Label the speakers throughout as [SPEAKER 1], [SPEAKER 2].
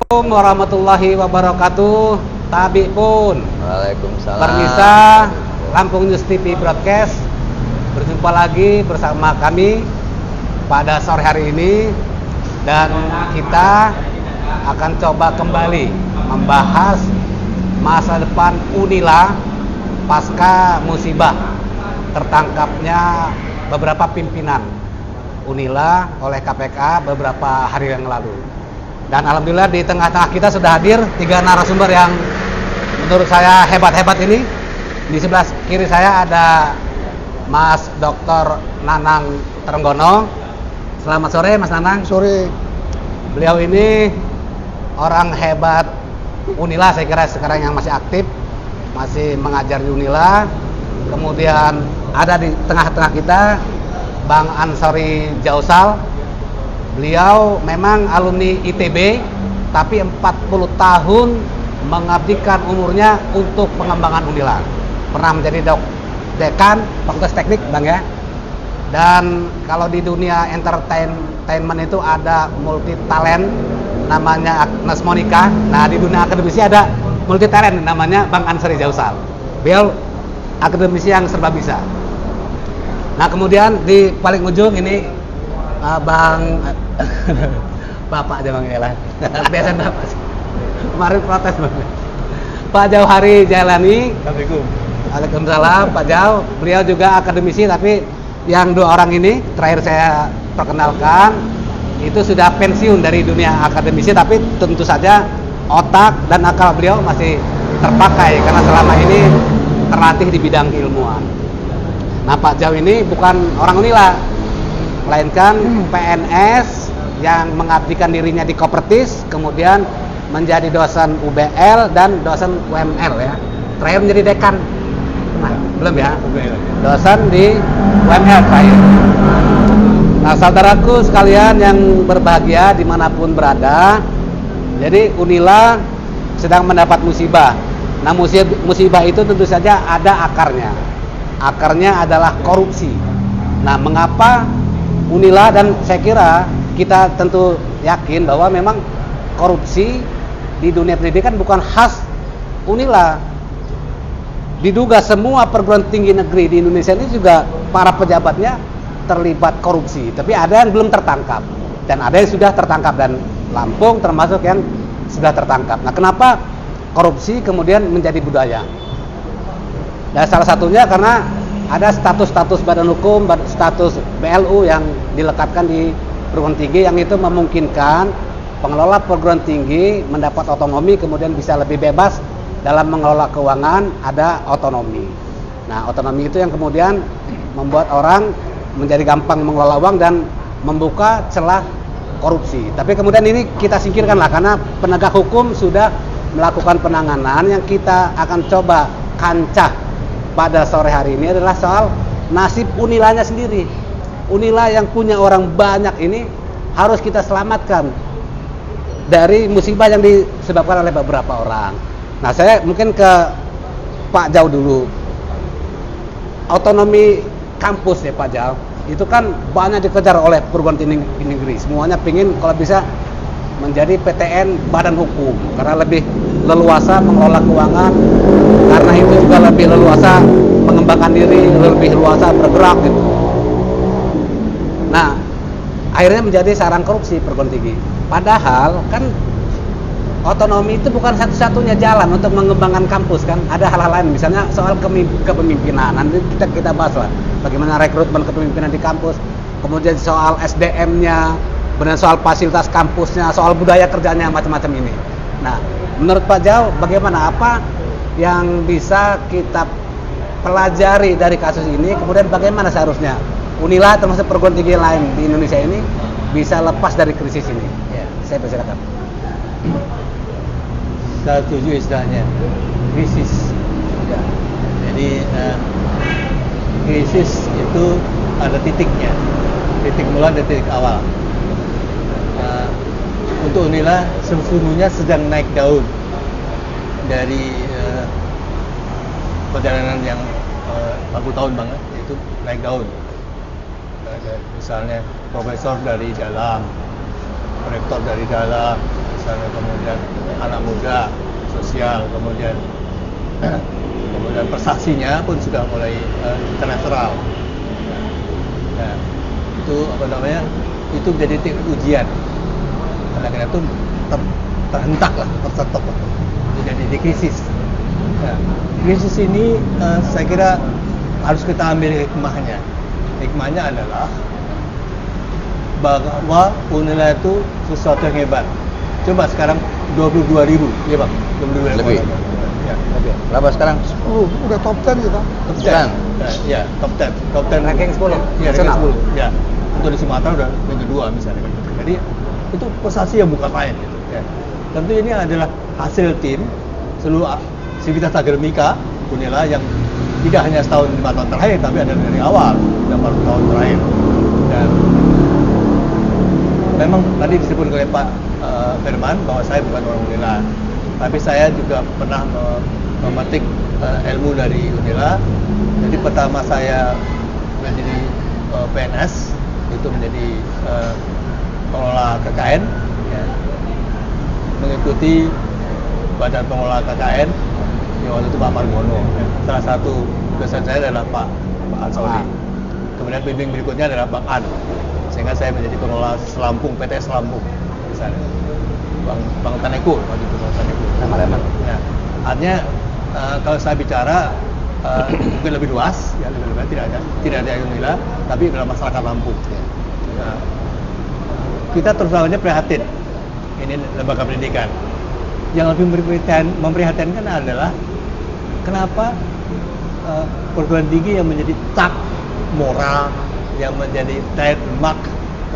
[SPEAKER 1] Assalamualaikum warahmatullahi wabarakatuh. Tabi pun.
[SPEAKER 2] Waalaikumsalam.
[SPEAKER 1] Permisa, Lampung News TV Broadcast. Berjumpa lagi bersama kami pada sore hari ini, dan kita akan coba kembali membahas masa depan Unila pasca musibah tertangkapnya beberapa pimpinan Unila oleh KPK beberapa hari yang lalu. Dan alhamdulillah di tengah-tengah kita sudah hadir 3 narasumber yang menurut saya hebat-hebat ini. Di sebelah kiri saya ada Mas Dr. Nanang Trenggono. Selamat sore Mas Nanang.
[SPEAKER 2] Sore.
[SPEAKER 1] Beliau ini orang hebat Unila, saya kira sekarang yang masih aktif, masih mengajar di Unila. Kemudian ada di tengah-tengah kita Bang Ansori Jausal. Beliau memang alumni ITB, tapi 40 tahun mengabdikan umurnya untuk pengembangan Unila. Pernah menjadi dekan Fakultas Teknik, Bang ya. Dan kalau di dunia entertainment itu ada multi talent namanya Agnes Monica. Nah, di dunia akademisi ada multi talent namanya Bang Ansori Jausal. Beliau akademisi yang serba bisa. Nah, kemudian di paling ujung ini Bang Bapak aja Bang ya lah. Biasa Bapak sih. Kemarin protes Bang. Pak Jauhari Jailani.
[SPEAKER 2] Assalamualaikum.
[SPEAKER 1] Waalaikumsalam Pak Jau. Beliau juga akademisi, tapi yang 2 orang ini terakhir saya perkenalkan itu sudah pensiun dari dunia akademisi, tapi tentu saja otak dan akal beliau masih terpakai karena selama ini terlatih di bidang keilmuan. Nah, Pak Jau ini bukan orang Unila, melainkan PNS yang mengabdikan dirinya di Kopertis, kemudian menjadi dosen UBL dan dosen UML ya. Terakhir menjadi dekan. Nah, belum ya? Dosen di UML terakhir. Nah, saudaraku sekalian yang berbahagia dimanapun berada, jadi Unila sedang mendapat musibah. Nah, musibah itu tentu saja ada akarnya. Akarnya adalah korupsi. Nah, mengapa Unila, dan saya kira kita tentu yakin bahwa memang korupsi di dunia pendidikan bukan khas Unila. Diduga semua perguruan tinggi negeri di Indonesia ini juga para pejabatnya terlibat korupsi, tapi ada yang belum tertangkap dan ada yang sudah tertangkap, dan Lampung termasuk yang sudah tertangkap. Nah, kenapa korupsi kemudian menjadi budaya? Dan salah satunya karena ada status-status badan hukum, status BLU yang dilekatkan di perguruan tinggi, yang itu memungkinkan pengelola perguruan tinggi mendapat otonomi, kemudian bisa lebih bebas dalam mengelola keuangan, ada otonomi. Nah, otonomi itu yang kemudian membuat orang menjadi gampang mengelola uang dan membuka celah korupsi. Tapi kemudian ini kita singkirkanlah karena penegak hukum sudah melakukan penanganan. Yang kita akan coba kancah pada sore hari ini adalah soal nasib Unilanya sendiri. Unila yang punya orang banyak ini harus kita selamatkan dari musibah yang disebabkan oleh beberapa orang. Nah, saya mungkin ke Pak Jau dulu. Otonomi kampus ya Pak Jau, itu kan banyak dikejar oleh perguruan tinggi negeri. Semuanya pingin kalau bisa menjadi PTN badan hukum karena lebih leluasa mengelola keuangan, karena itu juga lebih leluasa mengembangkan diri, lebih leluasa bergerak gitu. Nah, akhirnya menjadi sarang korupsi perguruan tinggi. Padahal kan otonomi itu bukan satu-satunya jalan untuk mengembangkan kampus kan. Ada hal-hal lain, misalnya soal kepemimpinan. Nanti kita bahas lah bagaimana rekrutmen kepemimpinan di kampus, kemudian soal SDM-nya, kemudian soal fasilitas kampusnya, soal budaya kerjanya, macam-macam ini. Nah, menurut Pak Jau, bagaimana, apa yang bisa kita pelajari dari kasus ini, kemudian bagaimana seharusnya Unila termasuk perguruan tinggi lain di Indonesia ini bisa lepas dari krisis ini? Ya, saya persilakan.
[SPEAKER 2] Saya setuju istilahnya krisis. Ya. Jadi krisis itu ada titiknya, titik mula dan titik awal. Untuk Unila sesungguhnya sedang naik daun dari perjalanan yang 40 tahun banget, itu naik daun. Misalnya profesor dari dalam, rektor dari dalam, misalnya, kemudian anak muda, sosial, kemudian prestasinya pun sudah mulai internasional. Nah, itu apa namanya? Itu menjadi titik ujian. Karena itu terhentak lah, terstop lah. Jadi di krisis. Nah, krisis ini saya kira harus kita ambil hikmahnya. Hikmahnya adalah bahwa Unila itu sesuatu yang hebat. Coba sekarang 22.000, ya Bang? 22.000.
[SPEAKER 3] Lebih.
[SPEAKER 2] Ya.
[SPEAKER 3] Berapa sekarang?
[SPEAKER 4] Udah top 10 kita.
[SPEAKER 2] Top 10.
[SPEAKER 3] Sekarang?
[SPEAKER 2] Ya, top 10. Top 10
[SPEAKER 1] Ranking 10.
[SPEAKER 2] Ya, ranking
[SPEAKER 1] Nasional.
[SPEAKER 2] 10. Ya. Untuk di Sumatera udah yang kedua misalnya. Jadi itu prestasi yang bukan main gitu ya. Tentu ini adalah hasil tim seluruh Civitas Akademika Unila yang tidak hanya setahun 5 tahun terakhir, tapi ada dari awal 80 tahun terakhir. Dan memang tadi disebut oleh Pak Firman bahwa saya bukan orang Unila, tapi saya juga pernah memetik ilmu dari Unila. Jadi pertama saya menjadi PNS, itu menjadi pengelola KKN, ya, mengikuti badan pengelola KKN yang waktu itu Pak Margono. Ya. Salah satu dosen saya adalah Pak Ansauli. Kemudian bimbing berikutnya adalah Bang An, sehingga saya menjadi pengelola Selampung, PT Selampung misalnya. Bang Taneko waktu itu, Bang Taneko.
[SPEAKER 1] Lama-lama.
[SPEAKER 2] Ya, artinya kalau saya bicara mungkin lebih luas, ya lebih luas, tidak ada Unila, tapi dalam masyarakat Lampung. Nah, kita terus terusannya prihatin. Ini lembaga pendidikan. Yang lebih memprihatinkan adalah kenapa perguruan tinggi yang menjadi tak moral, yang menjadi trademark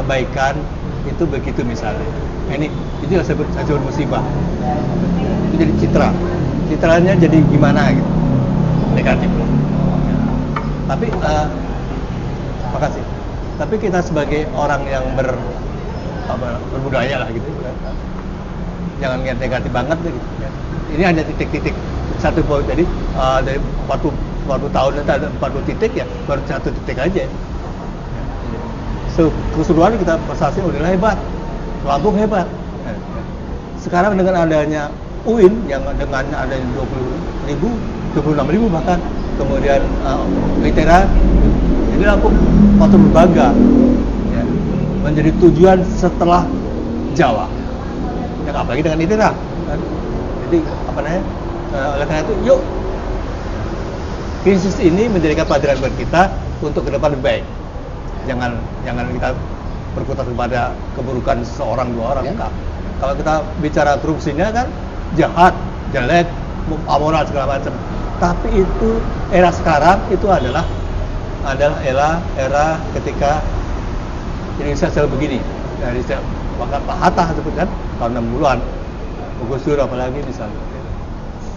[SPEAKER 2] kebaikan itu begitu misalnya. Ini yang saya sebut musibah. Itu jadi citranya jadi gimana gitu, negatif. Tapi makasih. Tapi kita sebagai orang yang berbudaya lah gitu, jangan lihat negatif banget gitu. Ini hanya titik-titik satu poin. Jadi dari 40 tahun itu ada 40 titik, ya baru satu titik aja. Keseluruhan kita prestasi Unila hebat, Lampung hebat. Sekarang dengan adanya UIN yang dengan adanya 26.000 bahkan, kemudian ITERA, jadi Lampung patut berbangga, ya, menjadi tujuan setelah Jawa. Ya, apalagi dengan ITERA. Kan? Jadi apa namanya? Oleh karena itu, yuk krisis ini menjadikan pelajaran buat kita untuk ke depan lebih baik. Jangan kita berkutat kepada keburukan seorang dua orang. Ya. Kalau kita bicara korupsinya kan jahat, jelek, amoral segala macam. Tapi itu era sekarang itu adalah era ketika Indonesia selalu begini. Dari maka Pak Hatta sebutkan tahun 60-an, Gus Dur apalagi misalnya.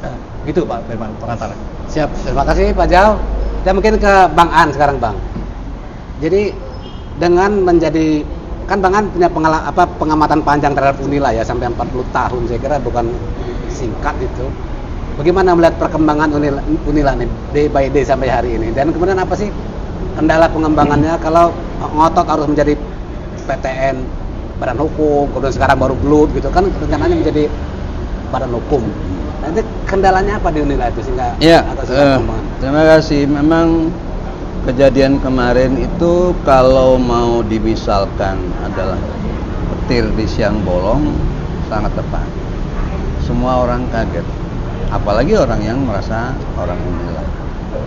[SPEAKER 2] Nah, gitu Pak Firman pengantar.
[SPEAKER 1] Siap, terima kasih Pak Jau. Kita mungkin ke Bang An sekarang Bang. Jadi dengan menjadi, kan Bang An punya pengamatan panjang terhadap Unila ya, sampai 40 tahun, saya kira bukan singkat itu. Bagaimana melihat perkembangan Unila nih day by day sampai hari ini, dan kemudian apa sih kendala pengembangannya kalau ngotot harus menjadi PTN badan hukum, kemudian sekarang baru BLUT gitu kan, rencananya menjadi badan hukum. Nah, itu kendalanya apa di Unila itu sehingga agak susah pengembangan?
[SPEAKER 3] Terima kasih. Memang kejadian kemarin itu kalau mau dimisalkan adalah petir di siang bolong, sangat tepat. Semua orang kaget, apalagi orang yang merasa orang Unila.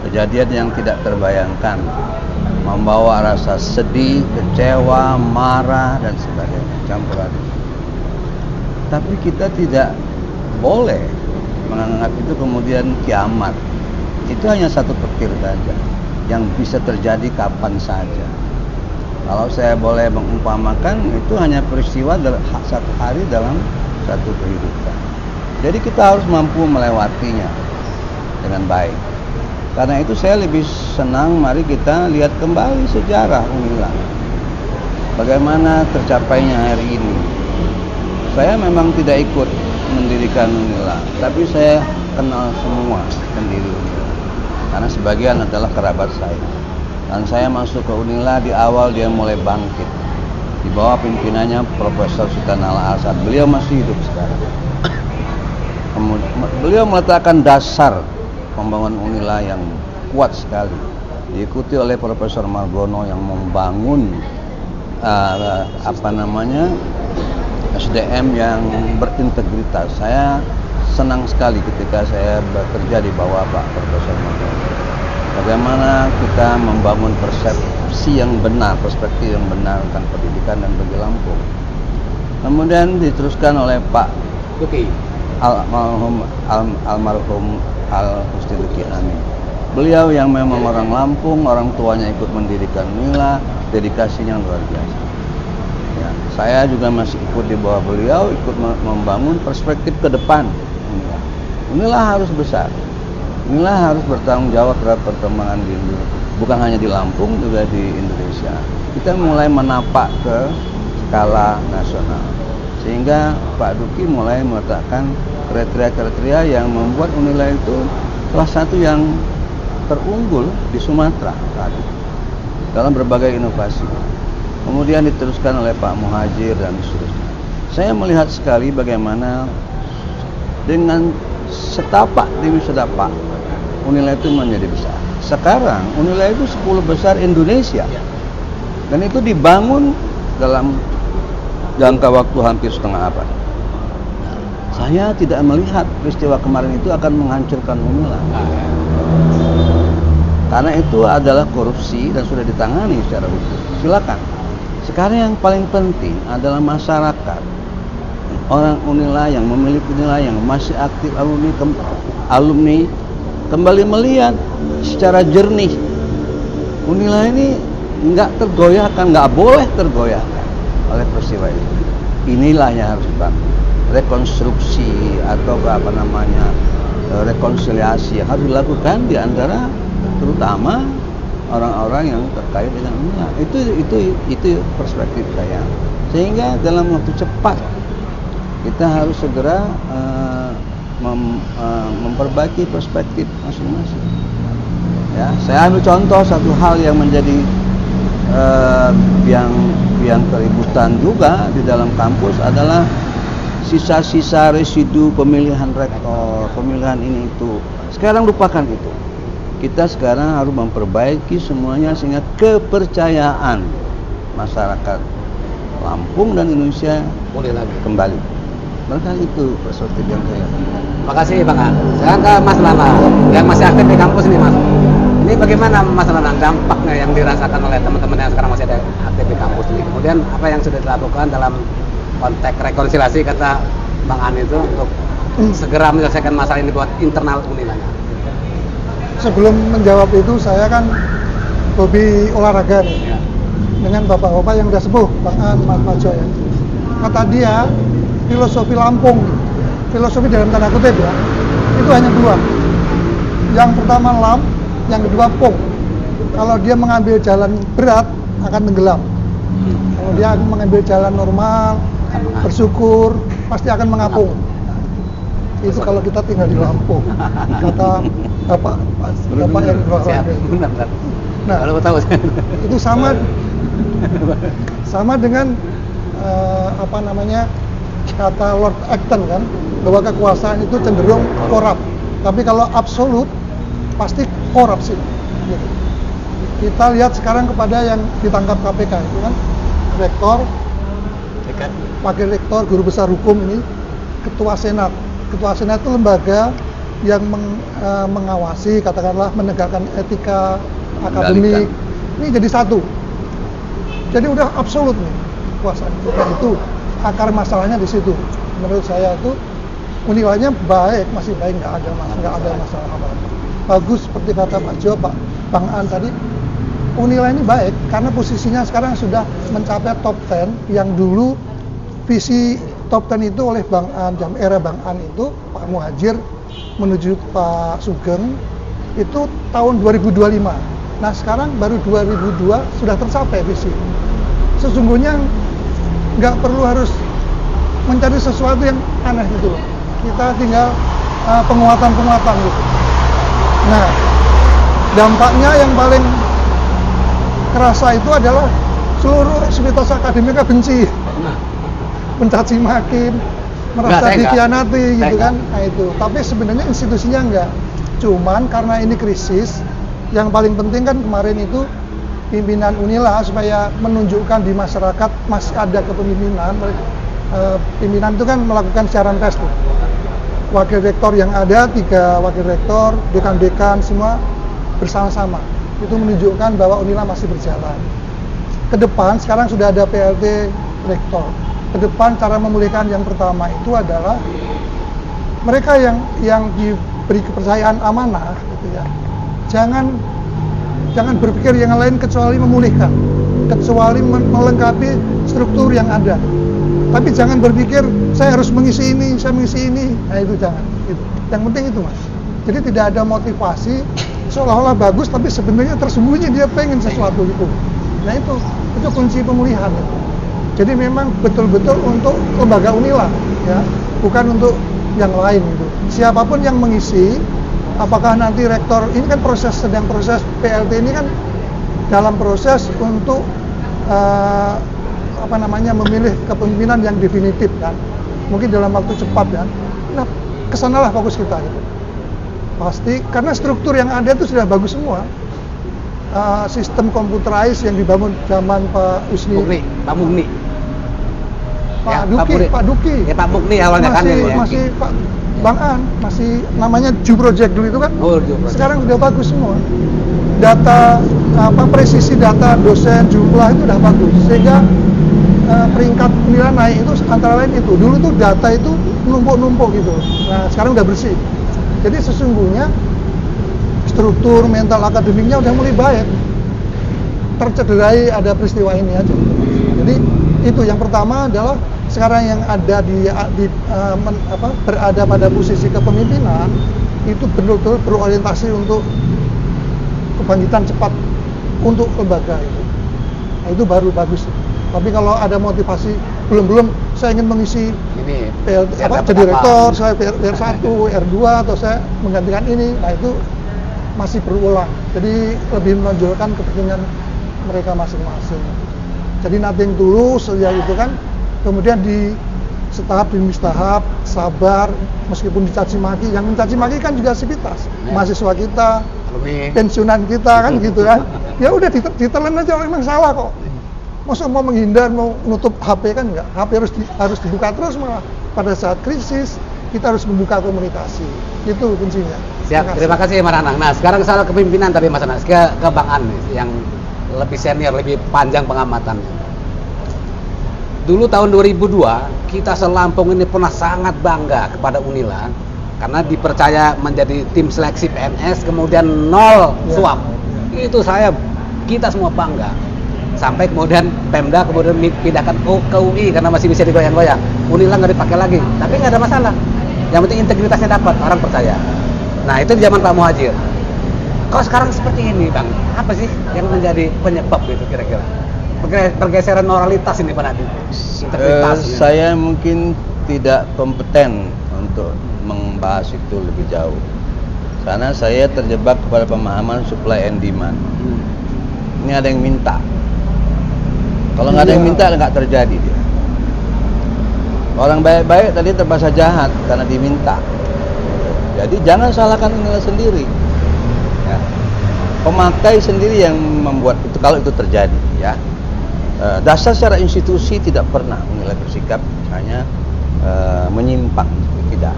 [SPEAKER 3] Kejadian yang tidak terbayangkan, membawa rasa sedih, kecewa, marah, dan sebagainya, campur aduk. Tapi kita tidak boleh menganggap itu kemudian kiamat. Itu hanya satu petir saja yang bisa terjadi kapan saja. Kalau saya boleh mengumpamakan, itu hanya peristiwa satu hari dalam satu kehidupan. Jadi kita harus mampu melewatinya dengan baik. Karena itu saya lebih senang, mari kita lihat kembali sejarah Unila. Bagaimana tercapainya hari ini. Saya memang tidak ikut mendirikan Unila, tapi saya kenal semua pendiri Unila. Karena sebagian adalah kerabat saya. Dan saya masuk ke Unila di awal dia mulai bangkit. di bawah pimpinannya Profesor Sultan Al-Hasan. Beliau masih hidup sekarang. Beliau meletakkan dasar pembangunan Unila yang kuat sekali, diikuti oleh Profesor Margono yang membangun SDM yang berintegritas. Saya senang sekali ketika saya bekerja di bawah Pak Profesor Margono. Bagaimana kita membangun persepsi yang benar, perspektif yang benar tentang pendidikan dan bagi Lampung. Kemudian diteruskan oleh Pak
[SPEAKER 1] Duki.
[SPEAKER 3] almarhum Al Husni Duki Amin. Beliau yang memang orang Lampung, orang tuanya ikut mendirikan Unila, dedikasinya luar biasa. Ya, saya juga masih ikut di bawah beliau, ikut membangun perspektif ke depan. Unila harus besar. Unila harus bertanggung jawab terhadap perkembangan di Indonesia, bukan hanya di Lampung, juga di Indonesia. Kita mulai menapak ke skala nasional, sehingga Pak Duki mulai meletakkan kriteria-kriteria yang membuat Unila itu salah satu yang terunggul di Sumatera tadi dalam berbagai inovasi. Kemudian diteruskan oleh Pak Muhajir dan seterusnya. Saya melihat sekali bagaimana dengan setapak demi setapak Unila itu menjadi besar. Sekarang Unila itu 10 besar Indonesia, dan itu dibangun dalam jangka waktu hampir setengah abad. Saya tidak melihat peristiwa kemarin itu akan menghancurkan Unila, karena itu adalah korupsi dan sudah ditangani secara hukum. Silakan. Sekarang yang paling penting adalah masyarakat, orang Unila yang memiliki Unila, yang masih aktif alumni kembali melihat secara jernih Unila ini nggak tergoyahkan, nggak boleh tergoyahkan oleh peristiwa itu. Inilah yang harus dibangun, rekonstruksi atau rekonsiliasi yang harus dilakukan di antara terutama orang-orang yang terkait dengan Unila. Itu perspektif saya. Sehingga dalam waktu cepat kita harus segera memperbaiki perspektif masing-masing. Ya, saya ambil contoh satu hal yang menjadi yang keributan juga di dalam kampus adalah sisa-sisa residu pemilihan rektor, pemilihan ini itu. Sekarang lupakan itu. Kita sekarang harus memperbaiki semuanya sehingga kepercayaan masyarakat Lampung dan Indonesia
[SPEAKER 1] Boleh lagi.
[SPEAKER 3] kembali. Barangkali itu perspektif yang saya.
[SPEAKER 1] Makasih Bang An. Sekarang ke Mas Lana yang masih aktif di kampus nih Mas. Ini bagaimana Mas Lana dampaknya yang dirasakan oleh teman-teman yang sekarang masih ada aktif di kampus ini? Kemudian apa yang sudah dilakukan dalam konteks rekonsiliasi kata Bang An itu untuk segera menyelesaikan masalah ini buat internal Unilanya?
[SPEAKER 4] Sebelum menjawab itu, saya kan hobi olahraga nih.
[SPEAKER 1] Ya.
[SPEAKER 4] Dengan bapak-bapak yang udah sepuh, Bang An, Mas Majo ya. Kata dia, filosofi Lampung, filosofi dalam tanda kutip ya, itu hanya dua. Yang pertama lam, yang kedua pung. Kalau dia mengambil jalan berat, akan tenggelam. Kalau dia mengambil jalan normal, bersyukur, pasti akan mengapung. Itu kalau kita tinggal di Lampung, kata bapak yang dua
[SPEAKER 1] Siap, benar.
[SPEAKER 4] Nah,
[SPEAKER 1] kalau tahu
[SPEAKER 4] itu sama dengan kata Lord Acton kan, bahwa kekuasaan itu cenderung korup, tapi kalau absolut pasti korupsi. Gitu. Kita lihat sekarang kepada yang ditangkap KPK itu kan, rektor, wakil rektor, guru besar hukum ini, ketua senat. Ketua senat itu lembaga yang mengawasi, katakanlah menegakkan etika akademik. Ini jadi satu. Jadi udah absolut nih kekuasaan itu. Dan itu akar masalahnya di situ. Menurut saya itu Unilanya baik, masih baik, nggak ada masalah apa-apa. Bagus seperti kata Pak Jo, Pak Bang An tadi. Unila ini baik karena posisinya sekarang sudah mencapai top 10 yang dulu visi top 10 itu oleh Bang An, jam era Bang An itu Pak Muhajir menuju Pak Sugeng itu tahun 2025. Nah sekarang baru 2002 sudah tercapai visi. Sesungguhnya nggak perlu harus mencari sesuatu yang aneh gitu loh. Kita tinggal penguatan-penguatan gitu. Nah dampaknya yang paling kerasa itu adalah seluruh sivitas akademika benci, mencaci maki, merasa
[SPEAKER 1] Enggak, saya enggak.
[SPEAKER 4] dikhianati
[SPEAKER 1] Saya
[SPEAKER 4] gitu kan.
[SPEAKER 1] enggak.
[SPEAKER 4] Nah itu. Tapi sebenarnya institusinya enggak. Cuman karena ini krisis, yang paling penting kan kemarin itu pimpinan Unila supaya menunjukkan di masyarakat masih ada kepemimpinan. Pimpinan itu kan melakukan siaran pers tuh. Wakil rektor yang ada, 3 wakil rektor, dekan-dekan semua bersama-sama. Itu menunjukkan bahwa Unila masih berjalan. Ke depan sekarang sudah ada PLT rektor. Ke depan cara memulihkan yang pertama itu adalah mereka yang diberi kepercayaan amanah gitu ya. Jangan berpikir yang lain kecuali memulihkan, kecuali melengkapi struktur yang ada. Tapi jangan berpikir saya harus mengisi ini, saya mengisi ini. Nah itu jangan. Itu. Yang penting itu Mas. Jadi tidak ada motivasi seolah-olah bagus, tapi sebenarnya tersembunyi dia pengen sesuatu itu. Nah itu kunci pemulihan. Jadi memang betul-betul untuk lembaga Unila, ya, bukan untuk yang lain gitu. Siapapun yang mengisi, apakah nanti rektor ini kan sedang proses PLT ini kan dalam proses untuk memilih kepemimpinan yang definitif kan, mungkin dalam waktu cepat kan. Nah kesanalah fokus kita gitu. Pasti karena struktur yang ada itu sudah bagus semua. Sistem komputerized yang dibangun zaman Pak Usni,
[SPEAKER 1] Pak Mugni. Ya,
[SPEAKER 4] Pak Duki.
[SPEAKER 1] Ya Pak Mugni awalnya kan ya.
[SPEAKER 4] Masih Pak Bang An, masih namanya Ju Project dulu itu kan.
[SPEAKER 1] Oh, Ju Project.
[SPEAKER 4] Sekarang sudah bagus semua. Data presisi data dosen jumlah itu sudah bagus. Sehingga peringkat penilaian naik itu antara lain itu. Dulu tuh data itu numpuk-numpuk gitu. Nah, sekarang udah bersih. Jadi sesungguhnya struktur mental akademiknya udah mulai baik. Tercederai ada peristiwa ini aja. Jadi itu yang pertama adalah sekarang yang ada berada pada posisi kepemimpinan itu betul-betul berorientasi untuk kebangkitan cepat untuk lembaga itu. Nah, itu baru bagus. Tapi kalau ada motivasi belum saya ingin mengisi
[SPEAKER 1] Ini
[SPEAKER 4] PLT jadi rektor, saya R1, R2 atau saya menggantikan ini. Nah, itu masih berulang. Jadi lebih menonjolkan kepentingan mereka masing-masing. Jadi nothing tulus ya itu kan. Kemudian di setahap demi setahap sabar meskipun dicaci maki. Yang mencaci maki kan juga sivitas. Mahasiswa kita, pensiunan kita kan gitu kan. Ya udah ditelan aja, memang salah kok. Masa mau menghindar, mau nutup HP kan enggak. HP harus dibuka terus, malah pada saat krisis kita harus membuka komunikasi. Itu kuncinya.
[SPEAKER 1] Siap, terima kasih Mas Anang. Nah, sekarang soal kepemimpinan tadi Mas Anang, ke Bang An yang lebih senior, lebih panjang pengamatan. Dulu tahun 2002, kita se-Lampung ini pernah sangat bangga kepada Unila karena dipercaya menjadi tim seleksi PNS, kemudian 0 suap. Itu kita semua bangga. Sampai kemudian Pemda kemudian pindahkan ke UI karena masih bisa digoyang-goyang. Unila nggak dipakai lagi, tapi nggak ada masalah. Yang penting integritasnya dapat, orang percaya. Nah itu di zaman Pak Muhadjir. Kalau sekarang seperti ini Bang, apa sih yang menjadi penyebab itu kira-kira? Pergeseran moralitas ini Pak Nadi. Integritas.
[SPEAKER 3] Saya mungkin tidak kompeten untuk membahas itu lebih jauh. Karena saya terjebak kepada pemahaman supply and demand. Ini ada yang minta. Kalau nggak ada yang minta, nggak terjadi dia. Orang baik-baik tadi terpaksa jahat karena diminta. Jadi jangan salahkan Unila sendiri. Ya. Pemakai sendiri yang membuat itu kalau itu terjadi. Ya. Dasar secara institusi tidak pernah Unila bersikap hanya menyimpang, tidak.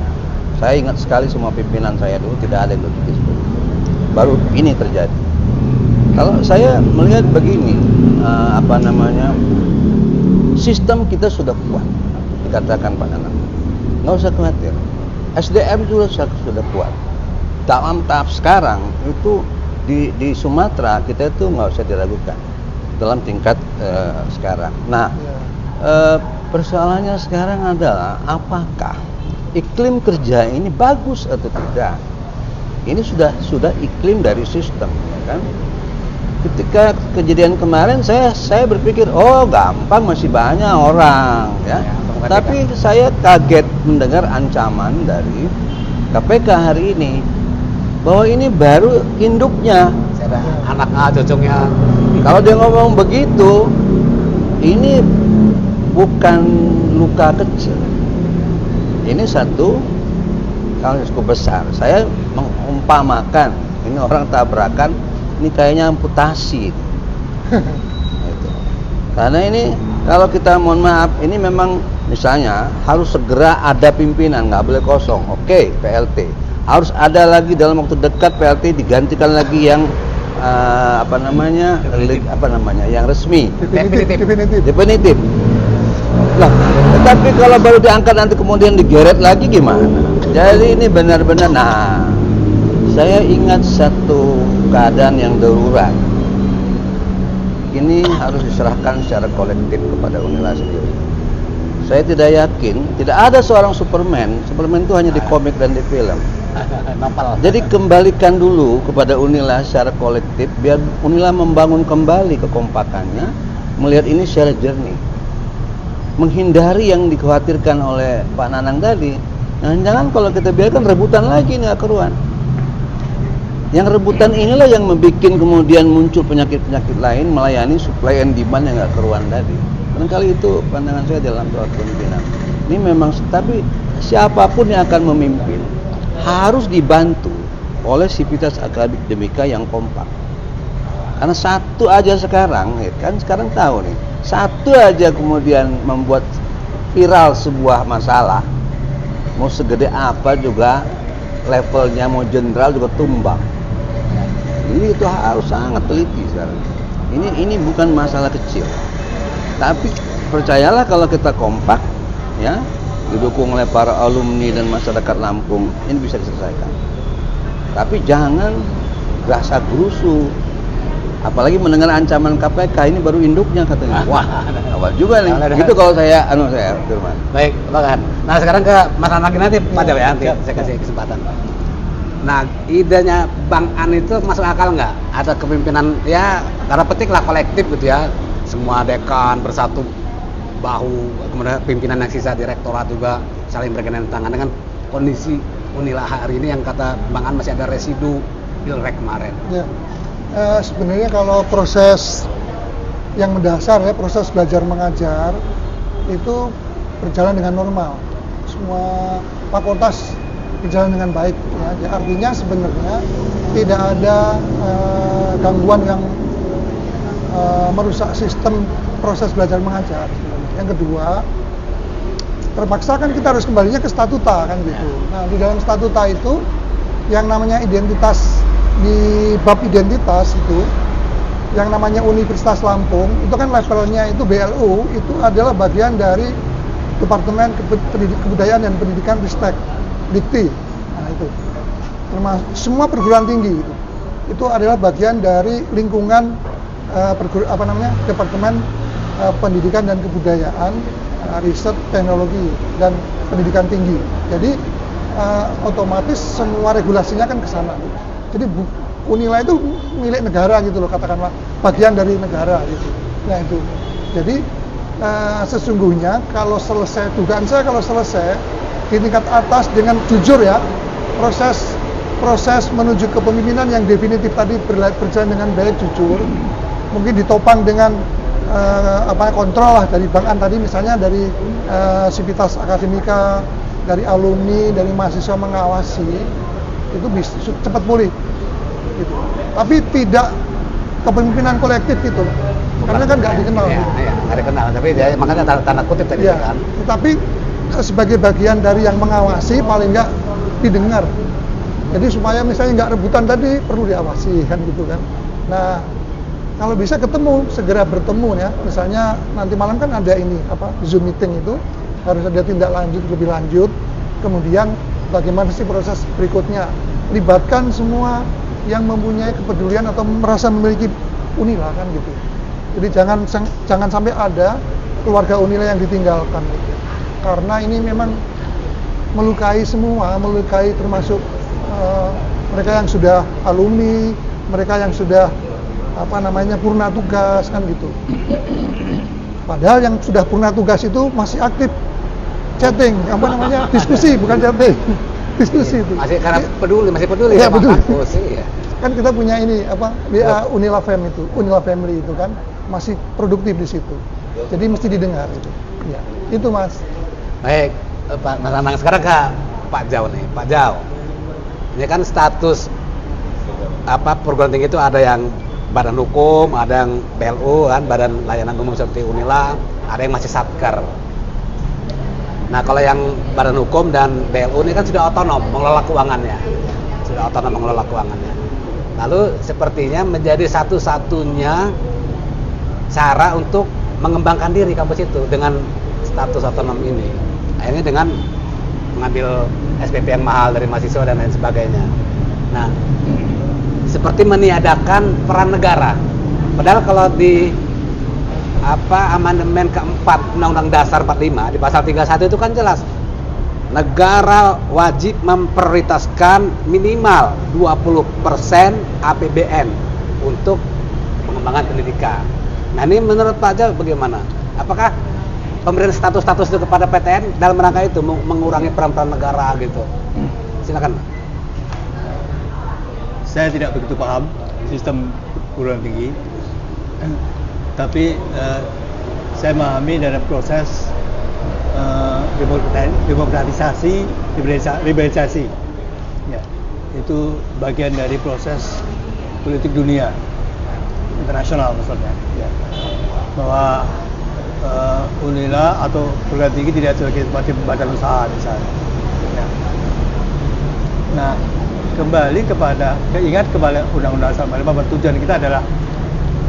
[SPEAKER 3] Saya ingat sekali semua pimpinan saya dulu tidak ada yang berpikir seperti itu. Baru ini terjadi. Kalau saya melihat begini, sistem kita sudah kuat, dikatakan Pak Nanang. Nggak usah khawatir. SDM juga sudah kuat. Dalam tahap sekarang itu di Sumatera kita itu nggak usah diragukan dalam tingkat sekarang. Nah, persoalannya sekarang adalah apakah iklim kerja ini bagus atau tidak? Ini sudah iklim dari sistem, ya kan? Ketika kejadian kemarin saya berpikir gampang, masih banyak orang ya. Tapi saya kaget mendengar ancaman dari KPK hari ini bahwa ini baru induknya.
[SPEAKER 1] Anak cucunya.
[SPEAKER 3] Kalau dia ngomong begitu, ini bukan luka kecil. Ini satu hal yang cukup besar. Saya mengumpamakan ini orang tabrakan, ini kayaknya amputasi. Gitu. Karena ini kalau kita mohon maaf, ini memang misalnya harus segera ada pimpinan, nggak boleh kosong. Oke, PLT harus ada lagi dalam waktu dekat, PLT digantikan lagi yang yang resmi, definitif. Lah, tetapi kalau baru diangkat nanti kemudian digeret lagi gimana? Jadi ini benar-benar, nah, saya ingat satu keadaan yang darurat. Ini harus diserahkan secara kolektif kepada Unila sendiri. Saya tidak yakin, tidak ada seorang Superman. Superman itu hanya di komik dan di film. Jadi kembalikan dulu kepada Unila secara kolektif, biar Unila membangun kembali kekompakannya, melihat ini secara jernih. Menghindari yang dikhawatirkan oleh Pak Nanang tadi. Jangan kalau kita biarkan rebutan lagi nggak keruan. Yang rebutan inilah yang membuat kemudian muncul penyakit-penyakit lain, melayani supply and demand yang nggak keruan tadi. Barangkali itu pandangan saya dalam soal kepemimpinan. Ini memang, tapi siapapun yang akan memimpin harus dibantu oleh sivitas akademika yang kompak. Karena satu aja sekarang, kan sekarang tahu nih, satu aja kemudian membuat viral sebuah masalah, mau segede apa juga levelnya, mau jenderal juga tumbang. Ini itu harus sangat teliti sekarang. Ini bukan masalah kecil. Tapi percayalah kalau kita kompak, ya, didukung oleh para alumni dan masyarakat Lampung, ini bisa diselesaikan. Tapi jangan rasa gerusu. Apalagi mendengar ancaman KPK, ini baru induknya katanya. Wah, awal juga nih. Gitu kalau saya Firman.
[SPEAKER 1] Baik, Bang. Nah, sekarang ke Mas Anaki nanti Pak Jawa ya, nanti saya kasih kesempatan. Nah, idenya Bang An itu masuk akal nggak? Ada kepemimpinan, ya, karena petik lah kolektif gitu ya. Semua dekan bersatu bahu, kemudian pimpinan yang sisa direktorat juga saling bergandengan tangan dengan kondisi Unila hari ini yang kata Bang An masih ada residu Pilrek kemarin.
[SPEAKER 4] Ya. Sebenarnya kalau proses yang mendasar ya, proses belajar mengajar itu berjalan dengan normal. Semua fakultas berjalan dengan baik ya. Artinya sebenarnya tidak ada gangguan yang merusak sistem proses belajar mengajar. Yang kedua, terpaksa kan kita harus kembalinya ke statuta kan gitu. Nah, di dalam statuta itu yang namanya identitas, di bab identitas itu yang namanya Universitas Lampung itu kan levelnya itu BLU, itu adalah bagian dari Departemen Kebudayaan dan Pendidikan Ristek Dikti. Nah, itu termasuk semua perguruan tinggi itu adalah bagian dari lingkungan Departemen Pendidikan dan Kebudayaan, Riset, Teknologi dan Pendidikan Tinggi. Jadi otomatis semua regulasinya kan ke sana. Jadi Unila itu milik negara gitu loh, katakanlah bagian dari negara gitu. Nah itu. Jadi sesungguhnya kalau selesai, dugaan saya kalau selesai di tingkat atas dengan jujur ya, proses menuju kepemimpinan yang definitif tadi berjalan dengan baik, jujur, mungkin ditopang dengan kontrol lah dari Bang An tadi, misalnya dari sivitas akademika, dari alumni, dari mahasiswa mengawasi, itu bisa cepat pulih gitu. Tapi tidak kepemimpinan kolektif gitu, karena kan nggak dikenal.
[SPEAKER 1] Iya,
[SPEAKER 4] gitu.
[SPEAKER 1] iya, nggak dikenal, tapi dia makanya tanda kutip tadi
[SPEAKER 4] Ya,
[SPEAKER 1] kan.
[SPEAKER 4] tapi sebagai bagian dari yang mengawasi paling nggak didengar. Jadi supaya misalnya nggak rebutan tadi perlu diawasi kan gitu kan. Nah, kalau bisa ketemu, segera bertemu ya. Misalnya nanti malam kan ada ini Zoom meeting itu, harus ada tindak lanjut lebih lanjut. Kemudian bagaimana sih proses berikutnya? Libatkan semua yang mempunyai kepedulian atau merasa memiliki Unila kan gitu. Jadi jangan sampai ada keluarga Unila yang ditinggalkan gitu. Karena ini memang melukai semua, melukai termasuk mereka yang sudah alumni, mereka yang sudah purna tugas kan gitu. Padahal yang sudah purna tugas itu masih aktif chatting, diskusi bukan chatting. Diskusi itu.
[SPEAKER 1] Masih karena masih peduli
[SPEAKER 4] ya,
[SPEAKER 1] sama
[SPEAKER 4] peduli.
[SPEAKER 1] kampus ya.
[SPEAKER 4] Kan kita punya ini WA Unila Family itu kan masih produktif di situ. Jadi mesti didengar itu. Ya, itu Mas.
[SPEAKER 1] Baik, Pak Mas Anang, sekarang ke Pak Jau nih. Pak Jau, ini kan status perguruan tinggi itu ada yang badan hukum, ada yang BLU kan, badan layanan umum seperti Unila, ada yang masih satker. Nah, kalau yang badan hukum dan BLU ini kan sudah otonom mengelola keuangannya. Lalu sepertinya menjadi satu-satunya cara untuk mengembangkan diri kampus itu dengan status otonom ini. Akhirnya dengan mengambil SPP yang mahal dari mahasiswa dan lain sebagainya. Nah, seperti meniadakan peran negara. Padahal kalau di amandemen keempat Undang-Undang Dasar 45 di pasal 31 itu kan jelas negara wajib memprioritaskan minimal 20% APBN untuk pengembangan pendidikan. Nah, ini menurut Pak Jau bagaimana? Apakah pemberian status-status itu kepada PTN dalam rangka itu mengurangi peran-peran negara gitu? Silakan.
[SPEAKER 2] Saya tidak begitu paham sistem perguruan tinggi, tapi saya memahami dalam proses demokratisasi, liberalisasi. Ya, itu bagian dari proses politik dunia, internasional maksudnya. Ya. Bahwa Unila atau perguruan tinggi tidak sebagai badan usaha misalnya. Ya. Nah, kembali kepada Undang-Undang Dasar 45, tujuan kita adalah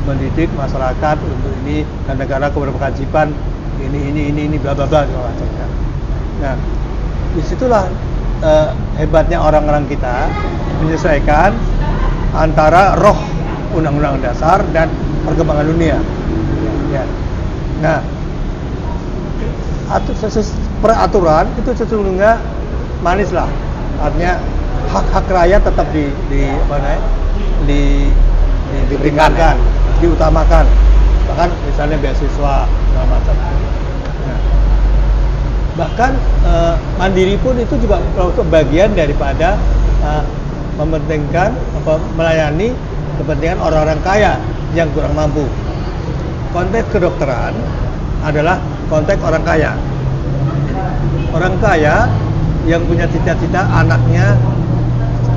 [SPEAKER 2] mendidik masyarakat untuk ini dan negara keberkewajiban ini bla bla bla segala macam. Nah, disitulah hebatnya orang-orang kita menyesuaikan antara roh Undang-Undang Dasar dan perkembangan dunia. Ya. Nah, peraturan itu sesungguhnya manis lah, artinya hak-hak rakyat tetap diberikan, diutamakan, bahkan misalnya beasiswa segala macam. Nah, bahkan mandiri pun itu juga bagian daripada mementingkan melayani kepentingan orang-orang kaya yang kurang mampu. Konteks kedokteran adalah konteks orang kaya. Orang kaya yang punya cita-cita anaknya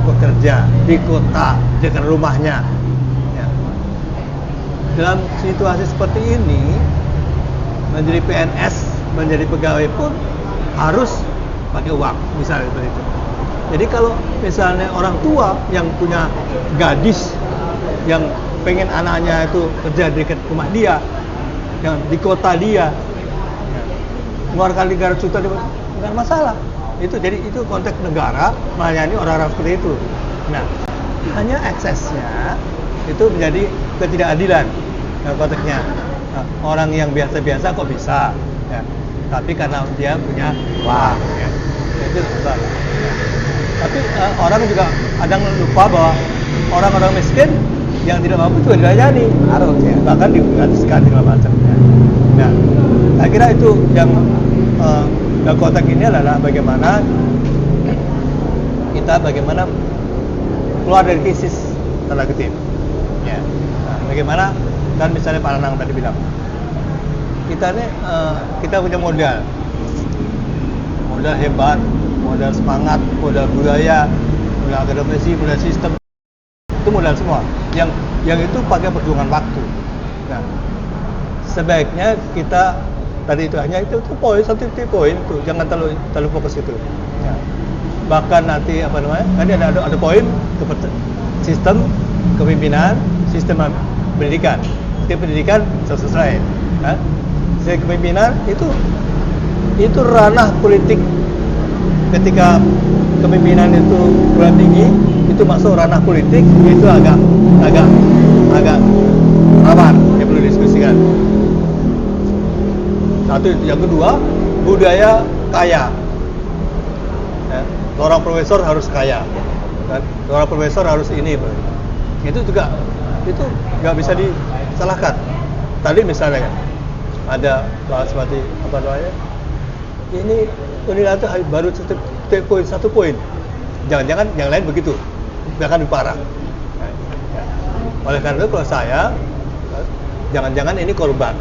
[SPEAKER 2] bekerja di kota dekat rumahnya. Ya. Dalam situasi seperti ini, menjadi PNS, menjadi pegawai pun harus pakai uang, misalnya seperti itu. Jadi kalau misalnya orang tua yang punya gadis yang pengen anaknya itu kerja di dekat rumah dia, yang di kota dia, mengeluarkan 300 juta bukan masalah. Itu jadi itu konteks negara melayani orang-orang seperti itu. Nah, hanya eksesnya itu menjadi ketidakadilan konteksnya. Nah, orang yang biasa-biasa kok bisa, ya. Tapi karena dia punya uang, ya. Itu susah. Ya. Tapi orang juga kadang lupa bahwa orang-orang miskin yang tidak mampu juga dilayani, harus ya. Bahkan digratiskan segala macam. Ya. Nah, saya kira itu yang dalam konteks ini adalah bagaimana keluar dari krisis tanda kutip. Ya. Nah, bagaimana dan misalnya Pak Anang tadi bilang kita punya modal hebat, modal semangat, modal budaya, modal akademisi, modal sistem, itu modal semua yang itu pakai perjuangan waktu. Nah, sebaiknya kita tadi itu hanya itu poin, satu poin itu, jangan terlalu fokus itu. Ya. Bahkan nanti nanti ada poin sistem kepemimpinan, sistem pendidikan. Sistem pendidikan selesai. Nah, sistem kepemimpinan itu ranah politik. Ketika kepemimpinan itu perguruan tinggi, itu masuk ranah politik, itu agak rawan yang perlu diskusikan. Satu, yang kedua, budaya kaya. Ya, seorang profesor harus kaya, kan? Seorang profesor harus ini. Itu juga itu nggak bisa disalahkan. Tadi misalnya kan, ada bahas seperti ini Unila itu baru satu poin. Jangan-jangan yang lain begitu, bahkan lebih parah. Nah, ya. Oleh karena itu kalau saya, jangan-jangan ini korban.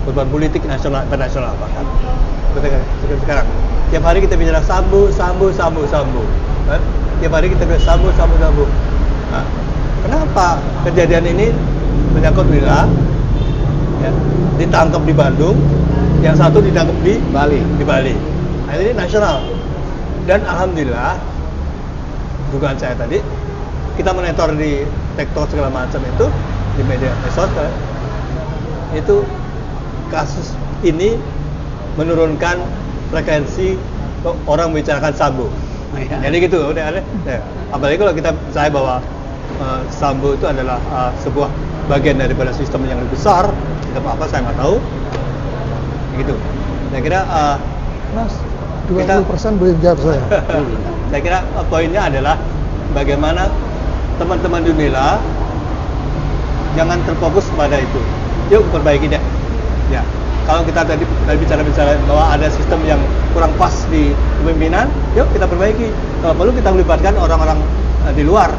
[SPEAKER 2] beban politik nasional internasional bahkan. Sekarang tiap hari kita bicara Sambo. Kan? Tiap hari kita bicara Sambo. Nah, kenapa kejadian ini menyangkut Lila ya, ditangkap di Bandung, yang satu ditangkap di Bali. Nah, ini nasional. Dan alhamdulillah dugaan saya tadi kita monitor di TikTok segala macam itu di media medsos kan, itu kasus ini menurunkan frekuensi orang membicarakan Sambo. Jadi gitu udah ada. Ya. Apalagi kalau kita percaya bahwa Sambo itu adalah sebuah bagian daripada sistem yang lebih besar. Apa saya nggak tahu. Gitu. Saya kira
[SPEAKER 4] Mas, 20% boleh jawab saya.
[SPEAKER 2] Saya kira poinnya adalah bagaimana teman-teman di Unila jangan terfokus pada itu. Yuk perbaiki deh. Ya. Kalau kita tadi bicara bahwa ada sistem yang kurang pas di kepemimpinan, yuk kita perbaiki. Kalau perlu kita melibatkan orang-orang di luar.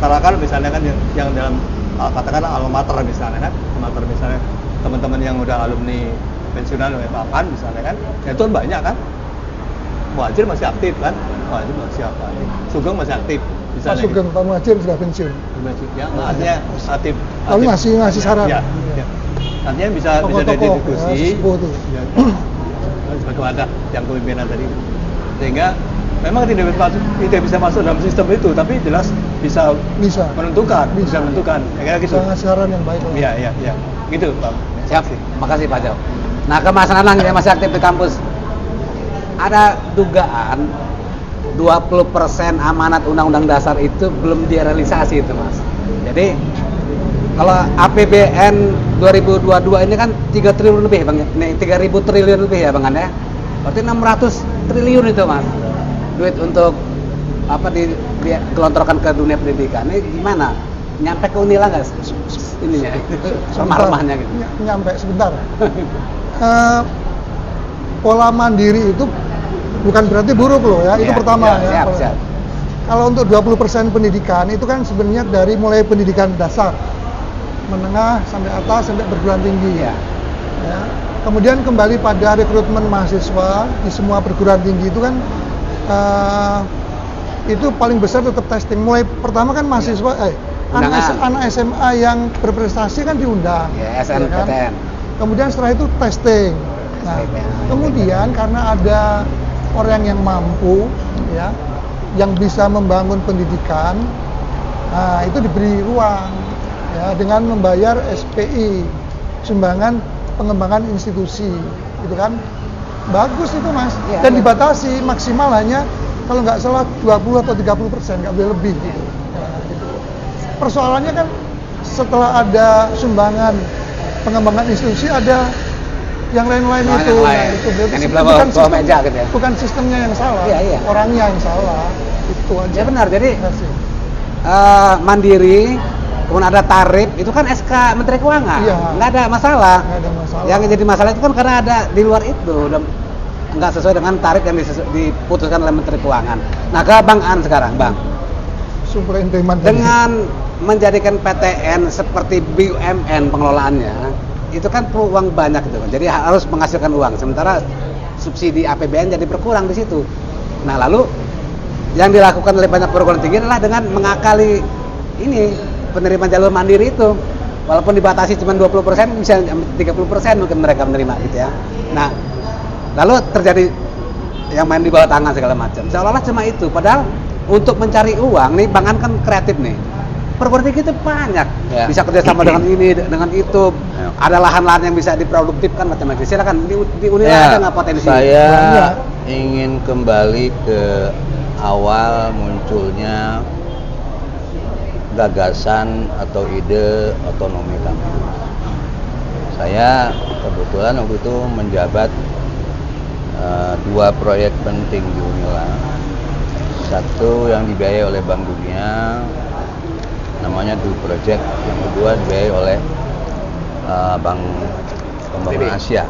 [SPEAKER 2] Katakan misalnya kan yang dalam katakanlah alma mater misalnya kan, misalnya teman-teman yang udah alumni pensiunan Papan misalnya kan, itu kan banyak kan. Muhajir masih aktif kan, Sugeng masih aktif.
[SPEAKER 4] Pak Sugeng, Pak Muhajir sudah pensiun.
[SPEAKER 2] Ya, artinya aktif.
[SPEAKER 4] Tapi ngasih saran.
[SPEAKER 2] Ya. Nantinya bisa jadi diskusi ya, sebagai wadah yang kepemimpinan tadi, sehingga memang tidak bisa masuk dalam sistem itu, tapi jelas bisa menentukan. Kira-kira gitu.
[SPEAKER 4] Ngasih saran yang baik.
[SPEAKER 2] Iya, gitu Pak.
[SPEAKER 1] Siap, makasih Pak Jau. Nah, ke Mas Nanang yang masih aktif di kampus, ada dugaan 20% amanat Undang-Undang Dasar itu belum direalisasi itu Mas. Jadi kalau APBN 2022 ini kan 3 triliun lebih Bang, ini 3.000 triliun lebih ya Bang ya. Berarti 600 triliun itu Mas. Duit untuk apa digelontorkan ke dunia pendidikan. Ini gimana? Nyampe ke Unila nggak ininya? Remah-remahnya gitu.
[SPEAKER 4] Nyampe sebentar. Pola mandiri itu bukan berarti buruk loh ya. Itu pertama ya.
[SPEAKER 1] Siap.
[SPEAKER 4] Kalau untuk 20% pendidikan itu kan sebenarnya dari mulai pendidikan dasar, menengah sampai atas sampai perguruan tinggi ya. Kemudian kembali pada rekrutmen mahasiswa di semua perguruan tinggi itu kan itu paling besar tetap testing. Mulai pertama kan mahasiswa anak SMA yang berprestasi kan diundang.
[SPEAKER 1] Ya, SNPTN.
[SPEAKER 4] Kan? Kemudian setelah itu testing. Nah, kemudian karena ada orang yang mampu ya, yang bisa membangun pendidikan, nah itu diberi ruang ya, dengan membayar SPI, sumbangan pengembangan institusi, itu kan bagus itu Mas. Ya, dan dibatasi maksimal hanya kalau nggak salah 20 atau 30%, nggak boleh lebih gitu. Nah, gitu. Persoalannya kan setelah ada sumbangan pengembangan institusi ada yang lain-lain itu. Nah, itu berarti bukan sistemnya yang salah, orangnya yang salah. Itu aja.
[SPEAKER 1] Ya benar. Jadi mandiri, kemudian ada tarif, itu kan SK Menteri Keuangan. Nggak ada masalah. Yang jadi masalah itu kan karena ada di luar itu, nggak sesuai dengan tarif yang diputuskan oleh Menteri Keuangan. Nah, ke Bang An sekarang, Bang. Dengan menjadikan PTN seperti BUMN pengelolaannya, itu kan perlu uang banyak gitu kan. Jadi harus menghasilkan uang. Sementara subsidi APBN jadi berkurang di situ. Nah, lalu yang dilakukan oleh banyak perguruan tinggi adalah dengan mengakali ini penerimaan jalur mandiri itu. Walaupun dibatasi cuma 20%, bisa 30% mungkin mereka menerima gitu ya. Nah, lalu terjadi yang main di bawah tangan segala macam. Seolah-olah cuma itu. Padahal untuk mencari uang nih, Bang An kan kreatif nih. Perguruan tinggi itu banyak, bisa kerjasama dengan ini, dengan itu. Ada lahan-lahan yang bisa diproduktifkan macam-macam. Silakan di Unila ada nggak potensi?
[SPEAKER 3] Saya ingin kembali ke awal munculnya gagasan atau ide otonomi kampus. Saya kebetulan waktu itu menjabat 2 proyek penting di Unila. Satu yang dibiayai oleh Bank Dunia, namanya DU Project. Yang kedua dibiayai oleh Bank Pembangunan Asia.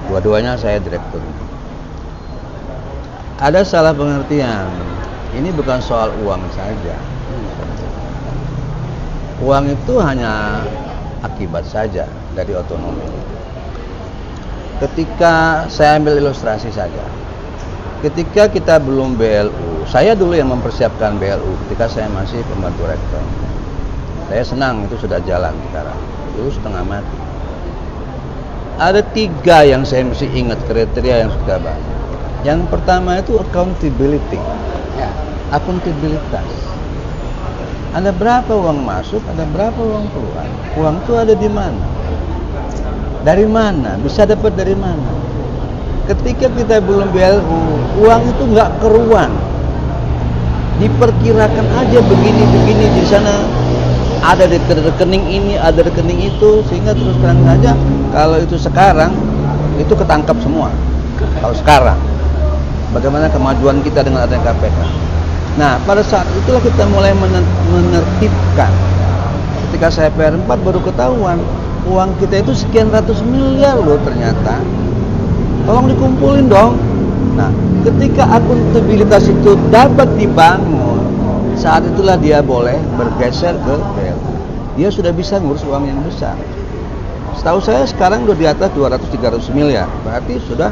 [SPEAKER 3] Dua-duanya saya direktur. Ada salah pengertian. Ini bukan soal uang saja. Uang itu hanya akibat saja dari otonomi. ketika saya ambil ilustrasi saja. Ketika kita belum BLU, saya dulu yang mempersiapkan BLU ketika saya masih pembantu rektor. Saya senang itu sudah jalan sekarang. Itu setengah mati. Ada 3 yang saya mesti ingat kriteria yang sudah banyak. Yang pertama itu accountability,
[SPEAKER 1] Ya.
[SPEAKER 3] akuntabilitas. Ada berapa uang masuk, ada berapa uang keluar. Uang itu ada di mana? Dari mana? Bisa dapat dari mana? Ketika kita belum BLU, uang itu nggak keruan. Diperkirakan aja begini-begini di sana. Ada di rekening ini, ada rekening itu, sehingga terus terang saja kalau itu sekarang itu ketangkap semua. Kalau sekarang, bagaimana kemajuan kita dengan adanya KPK? Nah, pada saat itulah kita mulai menertibkan. Ketika saya PR4 baru ketahuan uang kita itu sekian ratus miliar loh ternyata. Tolong dikumpulin dong. Nah, ketika akuntabilitas itu dapat dibangun, saat itulah dia boleh bergeser ke BLU. Dia sudah bisa ngurus uang yang besar. Setahu saya sekarang udah di atas 200-300 miliar. Berarti sudah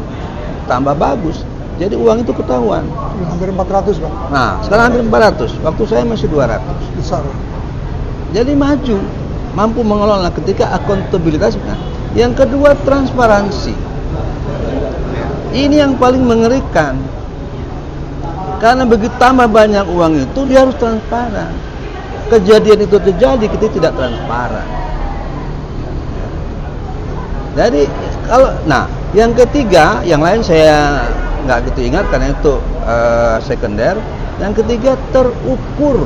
[SPEAKER 3] tambah bagus. Jadi uang itu ketahuan.
[SPEAKER 4] Hampir 400 Pak.
[SPEAKER 3] Nah, sekarang hampir 400. Waktu saya masih 200.
[SPEAKER 4] Besar.
[SPEAKER 3] Jadi maju, mampu mengelola ketika akuntabilitasnya. Yang kedua, transparansi. Ini yang paling mengerikan. Karena begitu tambah banyak uang itu, dia harus transparan. Kejadian itu terjadi, kita tidak transparan. Jadi kalau, nah, yang ketiga, yang lain saya nggak gitu ingat karena itu sekunder. Yang ketiga, terukur,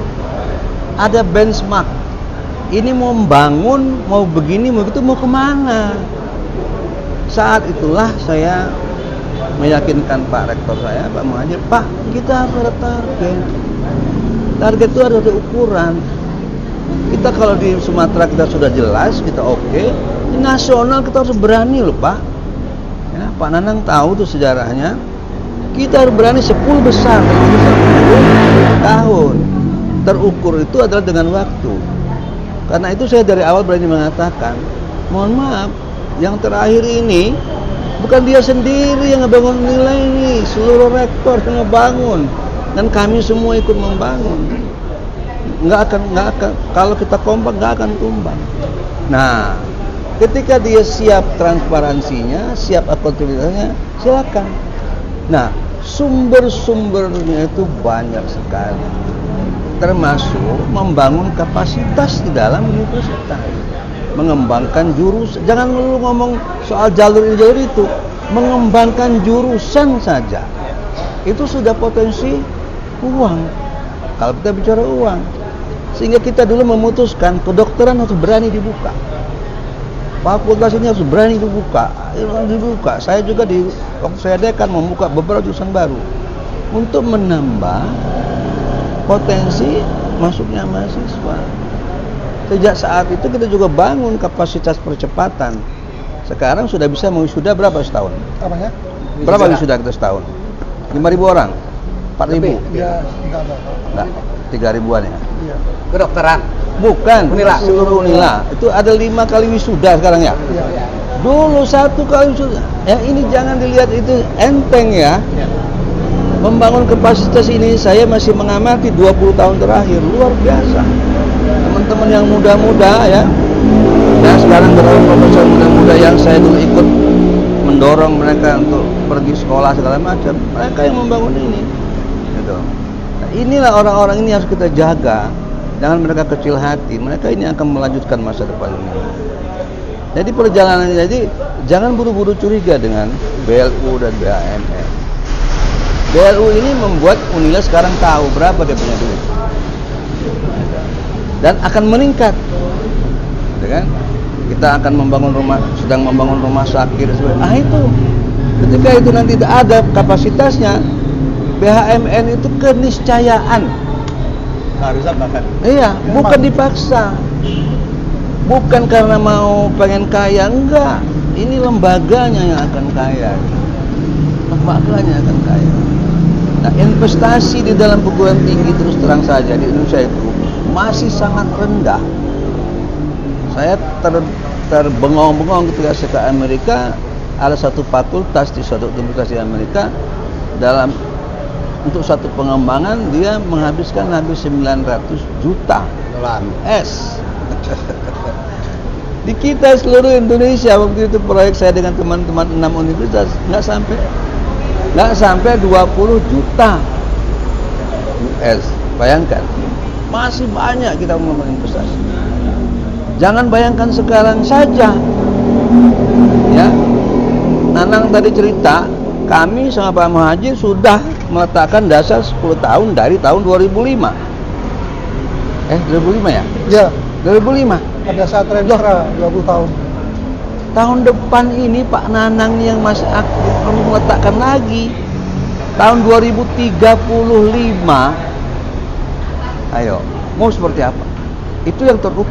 [SPEAKER 3] ada benchmark. Ini mau membangun, mau begini, mau gitu, mau kemana? Saat itulah saya meyakinkan Pak Rektor saya, Pak Muhajir, Pak, kita harus ada target. Target itu harus ada ukuran. Kita kalau di Sumatera kita sudah jelas, kita oke. Di nasional kita harus berani loh Pak. Ya, Pak Nanang tahu tuh sejarahnya. Kita harus berani 10 besar 10 tahun. Terukur itu adalah dengan waktu. Karena itu saya dari awal berani mengatakan, mohon maaf, yang terakhir ini bukan dia sendiri yang ngebangun nilai ini, seluruh rektor yang ngebangun dan kami semua ikut membangun. Nggak akan kalau kita kompak nggak akan tumbang. Nah, ketika dia siap transparansinya, siap akuntabilitasnya, silakan. Nah, sumber-sumbernya itu banyak sekali, termasuk membangun kapasitas di dalam universitas, mengembangkan jurusan. Jangan melulu ngomong soal jalur ini jalur itu, mengembangkan jurusan saja itu sudah potensi uang. Kalau kita bicara uang, sehingga kita dulu memutuskan kedokteran harus berani dibuka, fakultas ini harus berani dibuka. Saya juga waktu saya dekan membuka beberapa jurusan baru untuk menambah potensi masuknya mahasiswa. Sejak saat itu kita juga bangun kapasitas percepatan. Sekarang sudah bisa mewisuda berapa setahun?
[SPEAKER 4] Apanya?
[SPEAKER 3] Berapa wisuda kita setahun? 5.000 orang? 4.000?
[SPEAKER 4] Ya, enggak ada.
[SPEAKER 3] Enggak, 3.000-an ya?
[SPEAKER 4] Iya.
[SPEAKER 1] Kedokteran.
[SPEAKER 3] Bukan,
[SPEAKER 1] Unila.
[SPEAKER 3] seluruh Unila. Itu ada 5 kali wisuda sekarang ya?
[SPEAKER 4] Iya.
[SPEAKER 3] Dulu 1 kali wisuda. Ya ini jangan dilihat itu enteng ya. Membangun kapasitas ini saya masih mengamati 20 tahun terakhir, luar biasa. Teman-teman yang muda-muda ya, dan sekarang beberapa profesor muda-muda yang saya dulu ikut mendorong mereka untuk pergi sekolah segala macam, mereka yang membangun ini. Gitu. Nah, inilah orang-orang ini harus kita jaga. Jangan mereka kecil hati. Mereka ini akan melanjutkan masa depan ini. Jadi perjalanan jadi jangan buru-buru curiga dengan BLU dan BHMN. BLU ini membuat Unila sekarang tahu berapa dia punya duit dan akan meningkat, kan? Kita akan sedang membangun rumah sakit. Itu ketika itu nanti ada kapasitasnya, BHMN itu keniscayaan.
[SPEAKER 2] Harusnya bahkan.
[SPEAKER 3] Iya, bukan dipaksa, bukan karena mau pengen kaya, enggak. Ini lembaganya yang akan kaya, lembaganya akan kaya. Nah, investasi di dalam perguruan tinggi terus terang saja di Indonesia itu masih sangat rendah. Saya terbengong-bengong ketika saya ke Amerika, ada satu fakultas di suatu universitas di Amerika, untuk satu pengembangan dia menghabiskan habis 900 juta
[SPEAKER 1] dolar.
[SPEAKER 3] US. Di kita seluruh Indonesia waktu itu proyek saya dengan teman-teman 6 universitas nggak sampai 20 juta US. Bayangkan, masih banyak kita ngomong investasi. Jangan bayangkan sekarang saja, ya. Nanang tadi cerita, kami sama Pak Muhajir sudah meletakkan dasar 10 tahun dari tahun 2005. 2005 ya?
[SPEAKER 4] Ya,
[SPEAKER 3] 2005.
[SPEAKER 4] pada saat Renstra 20 tahun.
[SPEAKER 3] Tahun depan ini Pak Nanang yang masih aktif perlu meletakkan lagi. Tahun 2035. Ayo, mau seperti apa? Itu yang terukur.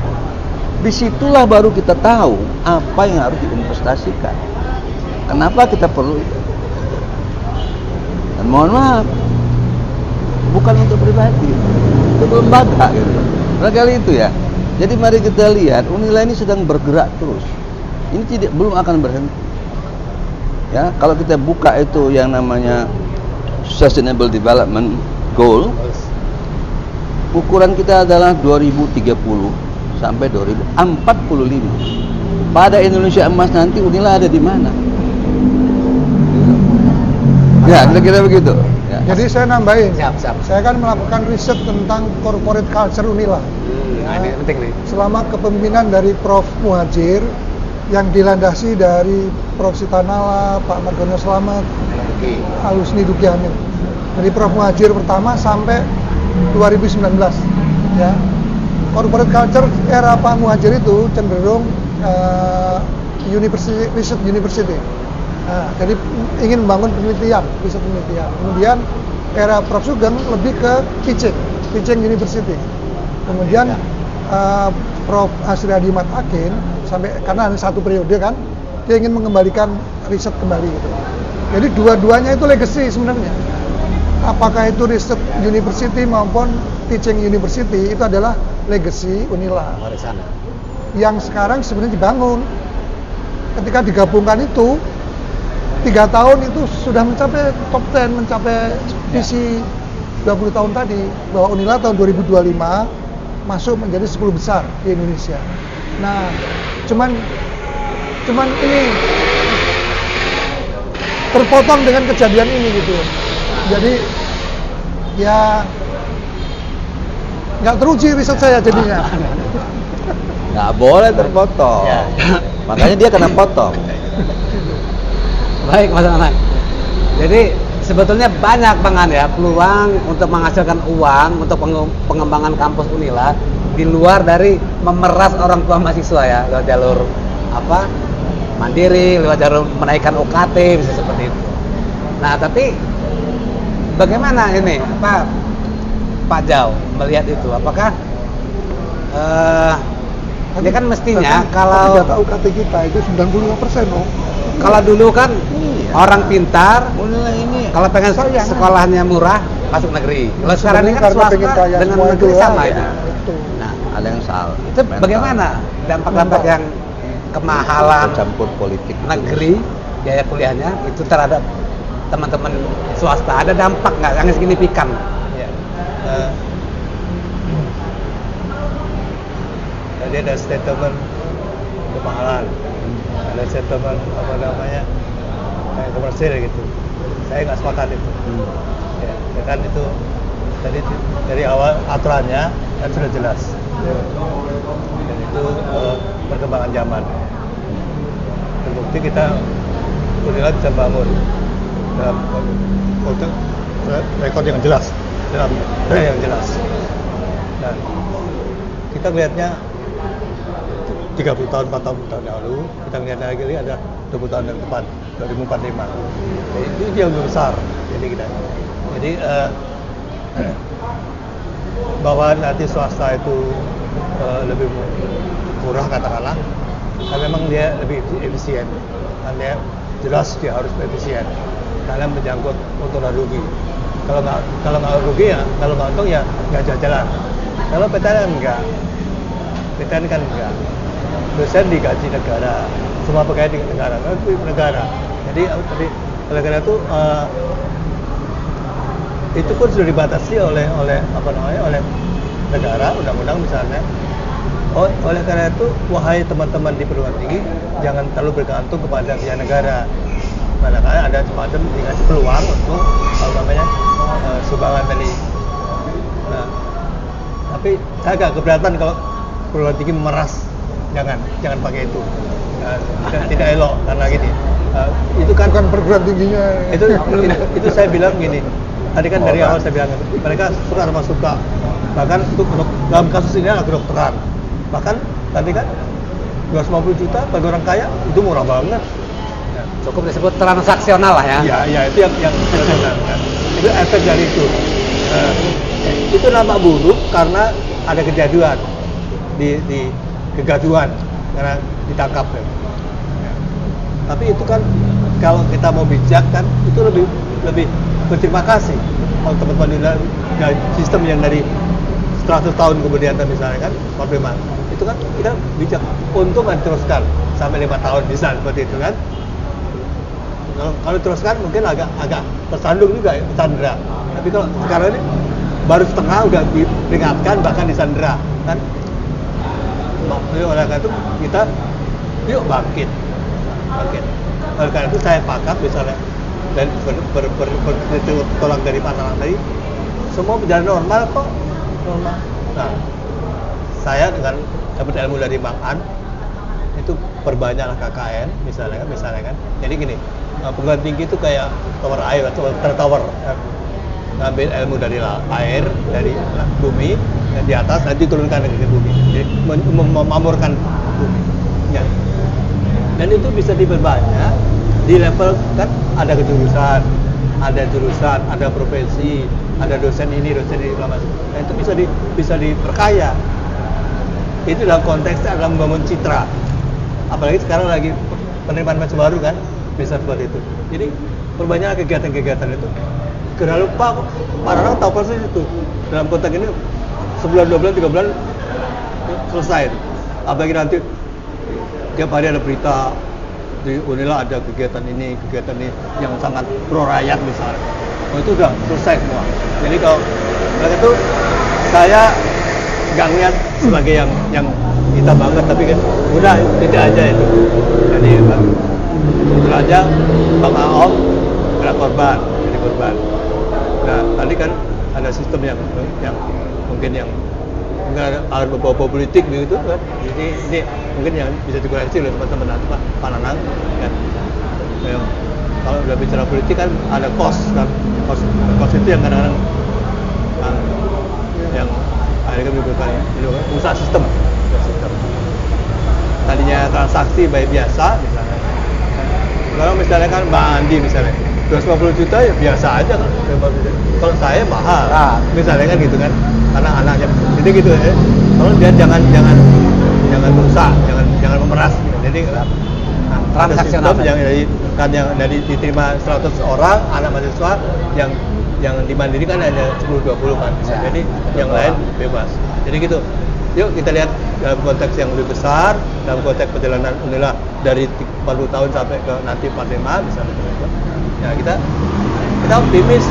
[SPEAKER 3] Disitulah baru kita tahu apa yang harus diinvestasikan. Kenapa kita perlu itu? Dan mohon maaf, bukan untuk pribadi, untuk lembaga gitu. Barangkali itu ya. Jadi mari kita lihat, Unila ini sedang bergerak terus. Ini belum akan berhenti. Ya, kalau kita buka itu yang namanya Sustainable Development Goal, ukuran kita adalah 2030 sampai 2045. Pada Indonesia emas nanti Unila ada di mana? Ya, kira-kira begitu. Ya.
[SPEAKER 4] Jadi saya nambahin.
[SPEAKER 1] Siap.
[SPEAKER 4] Saya kan melakukan riset tentang corporate culture Unila.
[SPEAKER 1] Nah, ini penting nih.
[SPEAKER 4] Selama kepemimpinan dari Prof. Muhajir yang dilandasi dari Prof. Sitanala, Pak Margono Slamet, Alusni Duki Hamid. Dari Prof. Muhajir pertama sampai 2019, ya. Corporate culture era Pak Muhajir itu cenderung research university. Nah, jadi ingin membangun penelitian, riset penelitian. Kemudian era Prof. Sugeng lebih ke teaching university. Kemudian Prof. Asriadi Matakin sampai karena hanya satu periode kan, dia ingin mengembalikan riset kembali gitu. Jadi dua-duanya itu legacy sebenarnya. Apakah itu riset university maupun teaching university itu adalah legacy Unila.
[SPEAKER 1] Warisan.
[SPEAKER 4] Yang sekarang sebenarnya dibangun. Ketika digabungkan itu 3 tahun itu sudah mencapai top 10, mencapai visi 20 tahun tadi, bahwa Unila tahun 2025 masuk menjadi 10 besar di Indonesia. Nah, cuman ini terpotong dengan kejadian ini gitu. Jadi ya nggak teruji riset saya jadinya.
[SPEAKER 3] Nggak boleh terpotong.
[SPEAKER 1] Ya.
[SPEAKER 3] Makanya dia kena potong.
[SPEAKER 1] Baik Mas Nanang. Jadi sebetulnya banyak banget ya peluang untuk menghasilkan uang untuk pengembangan kampus Unila di luar dari memeras orang tua mahasiswa ya, lewat jalur mandiri, lewat jalur menaikkan UKT, bisa seperti itu. Nah, tapi bagaimana ini Pak Jau melihat itu? Apakah ya kan mestinya kalau
[SPEAKER 4] data UKT kita itu 95%,
[SPEAKER 1] kalau dulu kan orang pintar
[SPEAKER 3] Unila ini
[SPEAKER 1] kalau pengen sekolahnya murah masuk negeri. Kalau sekarang ini kan
[SPEAKER 4] Karena
[SPEAKER 1] swasta
[SPEAKER 4] pengen kaya
[SPEAKER 1] dengan
[SPEAKER 4] semua
[SPEAKER 1] negeri
[SPEAKER 4] itu,
[SPEAKER 1] sama
[SPEAKER 3] ya.
[SPEAKER 1] itu.
[SPEAKER 4] Itu.
[SPEAKER 1] Nah,
[SPEAKER 3] ada yang salah.
[SPEAKER 1] itu bagaimana dampak-dampak yang kemahalan
[SPEAKER 3] campur politik
[SPEAKER 1] negeri biaya kuliahnya itu terhadap teman-teman swasta, ada dampak nggak yang signifikan?
[SPEAKER 2] Ya. Jadi ada statement kemahalan, ada statement kayak komersil gitu. Saya nggak sepakat itu. Ya kan itu tadi dari awal aturannya kan sudah jelas. Dan itu perkembangan zaman. Terbukti kita Unila bisa bangun dalam rekor yang jelas, dalam yang jelas. Nah, kita melihatnya 30 tahun, 40 tahun yang lalu, kita melihat lagi ada 20 tahun yang depan, 2045. Jadi itu yang lebih besar. Jadi bahwa nanti swasta itu lebih murah katakanlah, kan memang dia lebih efisien, kan dia jelas dia harus efisien, karena menyangkut untung dan rugi. Kalau nggak rugi ya, kalau nggak untung ya nggak jalan. Kalau PTN enggak, PTN kan enggak. Dosen digaji negara, semua berkait dengan negara, itu negara. Jadi oleh karena itu pun sudah dibatasi oleh oleh negara, undang-undang misalnya. Oleh karena itu, wahai teman-teman di perguruan tinggi, jangan terlalu bergantung kepada pihak negara. Manakala ada semacam dikasih peluang untuk sumbangan dari. Nah, tapi saya agak keberatan kalau perguruan tinggi memeras. Jangan pakai itu. Tidak elok karena gini. Itu kan
[SPEAKER 4] Bukan perguruan tingginya.
[SPEAKER 2] itu saya bilang gini. Tadi kan dari awal saya bilang mereka suka sama suka. Bahkan untuk dalam kasus ini adalah kedokteran. Bahkan tadi kan 250 juta bagi orang kaya itu murah banget. Ya.
[SPEAKER 1] Cukup disebut transaksional lah ya.
[SPEAKER 2] Iya, itu yang itu efek dari itu. Itu nama buruk karena ada kejadian di kegaduhan karena ditangkap ya. Tapi itu kan kalau kita mau bijak kan itu lebih berterima kasih kalau teman-teman dari sistem yang dari 100 tahun kemudian misalnya kan Pak itu kan kita bijak untung diteruskan sampai 5 tahun bisa seperti itu kan. Kalau diteruskan mungkin agak tersandung juga ya, Sandra. Tapi kalau sekarang ini baru setengah udah diperingatkan bahkan disandra kan. Oleh karena itu kita yuk bangkit. Oleh karena itu saya pakat misalnya dan tolak dari Pak tadi semua berjalan normal kok. Nah, saya dengan dapat ilmu dari Bang An itu perbanyaklah KKN misalnya kan. Jadi gini, perguruan tinggi itu kayak tower air atau tower ngambil ilmu dari air, dari bumi dan di atas nanti turunkan ke bumi. Jadi memamurkan bumi. Ya. Dan itu bisa diperbanyak di level kan ada kejurusan, ada profesi, ada dosen ini, segala macam. Nah, itu bisa diperkaya. Itu dalam konteksnya adalah membangun citra. Apalagi sekarang lagi penerimaan mahasiswa baru kan, bisa seperti itu. Jadi perbanyak kegiatan-kegiatan itu. Karena lupa orang tahu persis itu. Dalam konteks ini sebulan, 2 bulan, 3 bulan selesai. Apalagi nanti tiap hari ada berita di Unila ada kegiatan ini yang sangat pro rakyat misalnya. Itu udah selesai semua. Jadi kalau mereka itu saya nggak ngeliat sebagai yang kita banget, tapi kan udah tidak aja itu. Jadi itu aja Bang Aom kena korban, jadi korban. Nah tadi kan ada sistem yang mungkin ada beberapa politik begitu kan. Jadi ini mungkin yang bisa dikoreksi oleh teman-teman Pak Nanang kan. Kalau udah bicara politik kan ada cost kan. Cost itu yang kadang-kadang yang akhirnya menimbulkan usaha sistem. Tadinya transaksi baik biasa misalnya. Kalau misalnya kan Mbak Andi misalnya 250 juta ya biasa aja kan. Kalau saya mahal, misalnya kan gitu kan. Karena anaknya jadi gitu ya. Kalau dia jangan rusak, jangan memeras gitu. Jadi
[SPEAKER 1] transaksional
[SPEAKER 2] yang dari diterima 100 orang anak mahasiswa yang dimandirikan hanya 10-20 kan. Jadi yang lain bebas. Jadi gitu. Yuk kita lihat dalam konteks yang lebih besar, dalam konteks perjalanan Unila dari 40 tahun sampai ke nanti 45 misalnya. Ya kita optimis.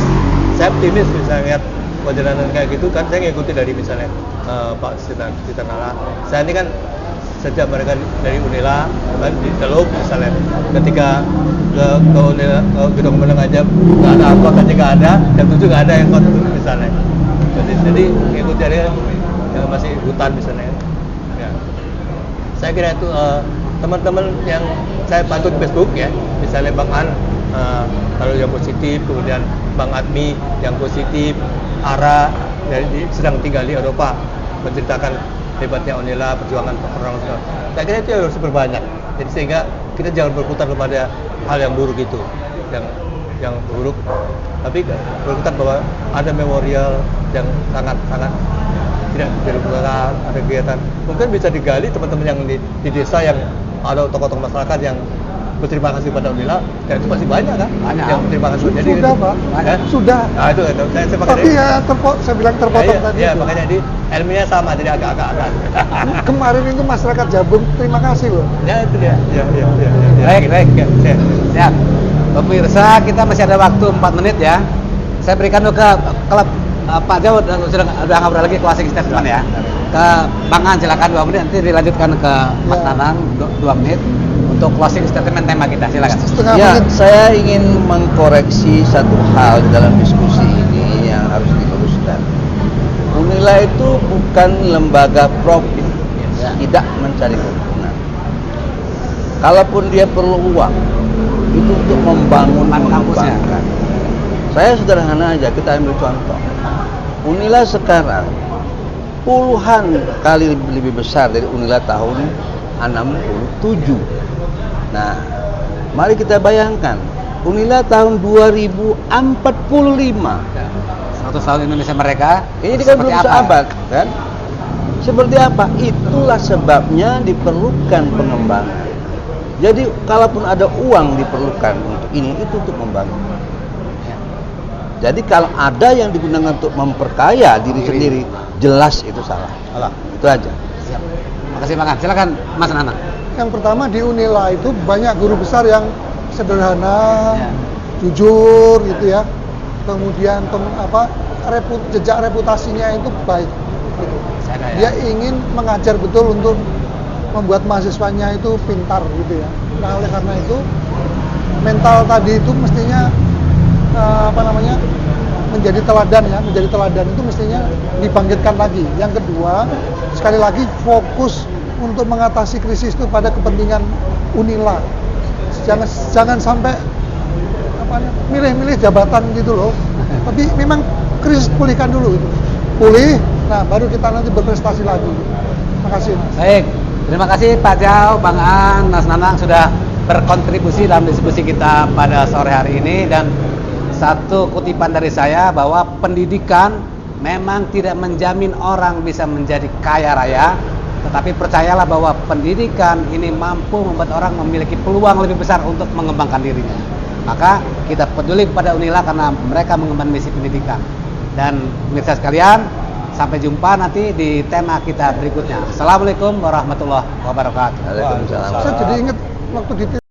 [SPEAKER 2] Saya optimis misalnya lihat perjalanan kayak gitu kan. Saya ngikuti dari misalnya Pak Sitanala. Saya ini kan sejak mereka dari Unila kan di Teluk misalnya, ketika ke Unila ke Gedung Meneng aja nggak ada angkot aja nggak ada, jam 7 nggak ada angkot misalnya. Jadi ngikuti dari yang masih hutan misalnya. Ya. Saya kira itu teman-teman yang saya pantau di Facebook ya, misalnya Bang An kalau yang positif, kemudian Bang Admi yang positif, Ara sedang tinggal di Eropa menceritakan hebatnya Unila, perjuangan orang. Saya kira itu harus berbanyak. Jadi sehingga kita jangan berputar kepada hal yang buruk itu, yang buruk. Tapi berputar bahwa ada memorial yang sangat tidak dilupakan, ada kegiatan. Mungkin bisa digali teman-teman yang di desa yang ada tokoh-tokoh masyarakat yang berterima kasih pada Unila, dan itu masih banyak kan?
[SPEAKER 1] Banyak.
[SPEAKER 2] Yang berterima kasih. Jadi
[SPEAKER 4] Sudah, Pak.
[SPEAKER 2] Eh?
[SPEAKER 4] Sudah.
[SPEAKER 2] Nah, itu saya pakai
[SPEAKER 4] Tapi ya saya bilang terpotong tadi.
[SPEAKER 2] Iya,
[SPEAKER 4] itu.
[SPEAKER 2] makanya di ilmunya sama, jadi agak-agak.
[SPEAKER 4] Kemarin itu masyarakat Jabung terima kasih loh.
[SPEAKER 2] Ya itu dia. Ya.
[SPEAKER 1] Baik.
[SPEAKER 2] Ya.
[SPEAKER 1] Siap. Pemirsa, kita masih ada waktu 4 menit ya. Saya berikan dulu ke klub Pak Jauh sudah ngobrol lagi closing statement ya. Ke Bang An silakan 2 menit, nanti dilanjutkan ke Mas
[SPEAKER 4] Ya.
[SPEAKER 1] Nanang 2 menit untuk closing statement tema kita. Silakan.
[SPEAKER 4] Setengah
[SPEAKER 3] Ya,
[SPEAKER 4] menit.
[SPEAKER 3] saya ingin mengkoreksi satu hal di dalam diskusi ini yang harus diluruskan. Unila itu bukan lembaga profit, tidak mencari keuntungan. Kalaupun dia perlu uang, itu untuk membangun
[SPEAKER 1] Kampusnya.
[SPEAKER 3] mengembangkan. Saya sederhana aja, kita ambil contoh. Unila sekarang puluhan kali lebih besar dari Unila tahun 67. Nah, mari kita bayangkan Unila tahun 2045.
[SPEAKER 1] 100 tahun Indonesia mereka.
[SPEAKER 3] Ini kan
[SPEAKER 1] seperti
[SPEAKER 3] belum
[SPEAKER 1] apa?
[SPEAKER 3] seabad, kan? Seperti apa? Itulah sebabnya diperlukan pengembangan. Jadi, kalaupun ada uang diperlukan untuk ini, itu untuk membangun. Jadi, kalau ada yang digunakan untuk memperkaya diri sendiri, jelas itu salah. Itu aja.
[SPEAKER 1] Siap. Makasih Bang An. Silakan Mas Nanang.
[SPEAKER 4] Yang pertama di Unila itu banyak guru besar yang sederhana,
[SPEAKER 1] Ya.
[SPEAKER 4] jujur gitu ya. Kemudian jejak reputasinya itu baik. Gitu.
[SPEAKER 1] Saya
[SPEAKER 4] Dia ingin mengajar betul untuk membuat mahasiswanya itu pintar gitu ya. Nah oleh karena itu mental tadi itu mestinya menjadi teladan ya, menjadi teladan itu mestinya dibangkitkan lagi. Yang kedua, sekali lagi fokus untuk mengatasi krisis itu pada kepentingan Unila. Jangan sampai milih-milih jabatan gitu loh. Tapi memang krisis pulihkan dulu gitu. Pulih, nah baru kita nanti berprestasi lagi. Terima kasih.
[SPEAKER 1] Baik. Terima kasih Pak Jau, Bang An, Mas Nanang sudah berkontribusi dalam diskusi kita pada sore hari ini. Dan satu kutipan dari saya bahwa pendidikan memang tidak menjamin orang bisa menjadi kaya raya, tetapi percayalah bahwa pendidikan ini mampu membuat orang memiliki peluang lebih besar untuk mengembangkan dirinya. Maka kita peduli kepada Unila karena mereka mengemban misi pendidikan. Dan pemirsa sekalian, sampai jumpa nanti di tema kita berikutnya. Assalamualaikum warahmatullahi wabarakatuh.
[SPEAKER 3] Waalaikumsalam.
[SPEAKER 4] Saya jadi ingat waktu di